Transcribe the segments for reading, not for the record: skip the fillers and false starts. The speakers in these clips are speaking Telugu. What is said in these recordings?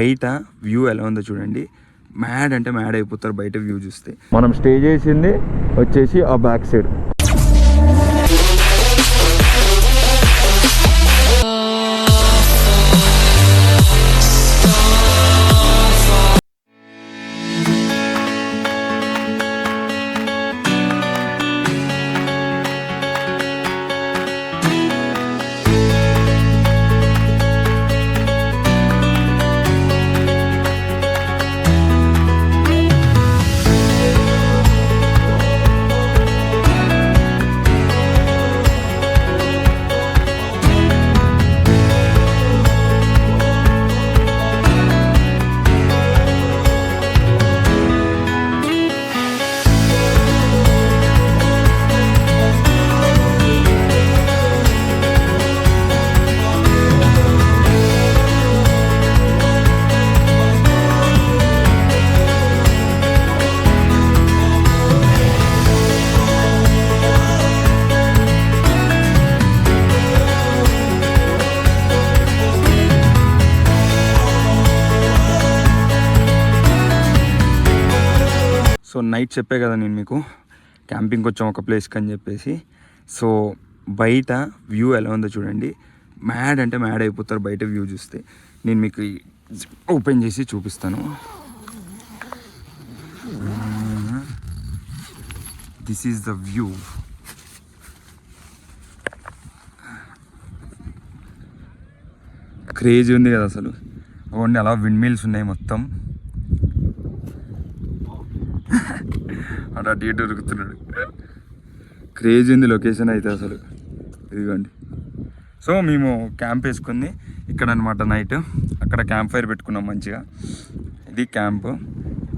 బయట వ్యూ ఎలా ఉందో చూడండి. మ్యాడ్ అంటే మ్యాడ్ అయిపోతారు బయట వ్యూ చూస్తే. మనం స్టే చేసింది వచ్చేసి ఆ బ్యాక్ సైడ్. సో నైట్ చెప్పే కదా నేను మీకు క్యాంపింగ్కి వచ్చాం ఒక ప్లేస్కి అని చెప్పేసి. సో బయట వ్యూ ఎలా ఉందో చూడండి. మ్యాడ్ అంటే మ్యాడ్ అయిపోతారు బయట వ్యూ చూస్తే. నేను మీకు ఓపెన్ చేసి చూపిస్తాను. This is the view. Crazy ఉంది కదా అసలు. ఓన్లీ అలా విండ్ మిల్స్ ఉన్నాయి మొత్తం. అటు ఇటు ఉరుకుతున్నాడు. క్రేజీ ఉంది లొకేషన్ అయితే అసలు. ఇదిగోండి. సో మేము క్యాంప్ వేసుకుంది ఇక్కడ అనమాట. నైట్ అక్కడ క్యాంప్ ఫైర్ పెట్టుకున్నాం మంచిగా. ఇది క్యాంప్,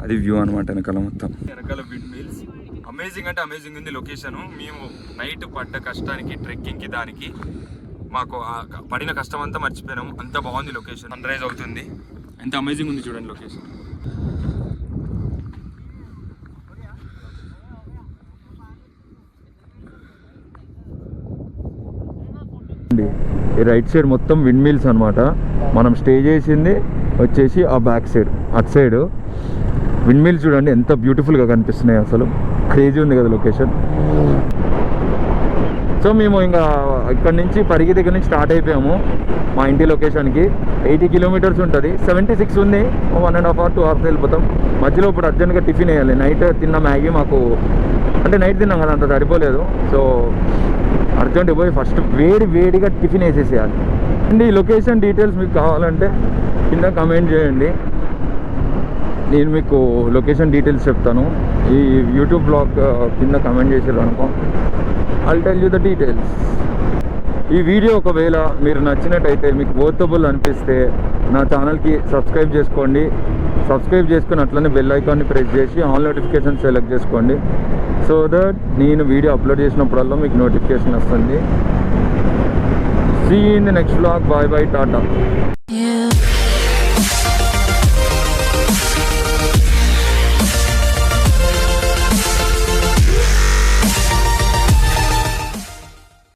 అది వ్యూ అనమాట. వెనకాల మొత్తం వెనకాల విండ్ మిల్స్. అమేజింగ్ అంటే అమేజింగ్ ఉంది లొకేషను. మేము నైట్ పడ్డ కష్టానికి, ట్రెక్కింగ్కి, దానికి మాకు పడిన కష్టం అంతా మర్చిపోయినాం. అంత బాగుంది లొకేషన్. సన్ రైజ్ అవుతుంది. ఎంత అమేజింగ్ ఉంది చూడండి లొకేషన్. ఈ రైట్ సైడ్ మొత్తం విండ్ మిల్స్ అనమాట. మనం స్టే చేసింది వచ్చేసి ఆ బ్యాక్ సైడ్. అటు సైడ్ విండ్ మిల్స్ చూడండి ఎంత బ్యూటిఫుల్గా కనిపిస్తున్నాయి అసలు. క్రేజీ ఉంది కదా లొకేషన్. సో మేము ఇంకా ఇక్కడ నుంచి పరిగి దగ్గర నుంచి స్టార్ట్ అయిపోయాము మా ఇంటి లొకేషన్కి. 80 కిలోమీటర్స్ ఉంటుంది. 76 ఉంది. 1.5 hours 2 hours వెళ్ళిపోతాం. మధ్యలో ఇప్పుడు అర్జెంట్గా టిఫిన్ వేయాలి. నైట్ తిన్న మ్యాగీ మాకు, అంటే నైట్ తిన్నాం కదా అంత సరిపోలేదు. సో అర్జెంట్ పోయి ఫస్ట్ వేడిగా టిఫిన్ వేసేసేయాలి. అండ్ ఈ లొకేషన్ డీటెయిల్స్ మీకు కావాలంటే కింద కమెంట్ చేయండి. నేను మీకు లొకేషన్ డీటెయిల్స్ చెప్తాను. ఈ యూట్యూబ్ బ్లాగ్ కింద కమెంట్ చేసారు అనుకో, I'll tell you the details. ఈ వీడియో ఒకవేళ మీరు నచ్చినట్టయితే, మీకు వర్తబుల్ అనిపిస్తే నా ఛానల్కి సబ్స్క్రైబ్ చేసుకోండి. సబ్స్క్రైబ్ చేసుకుని అట్లనే బెల్ ఐకాన్ని ప్రెస్ చేసి ఆల్ నోటిఫికేషన్ సెలెక్ట్ చేసుకోండి. సో దట్ నేను వీడియో అప్లోడ్ చేసినప్పుడల్లా మీకు నోటిఫికేషన్ వస్తుంది. See in the next vlog. Bye bye, Tata.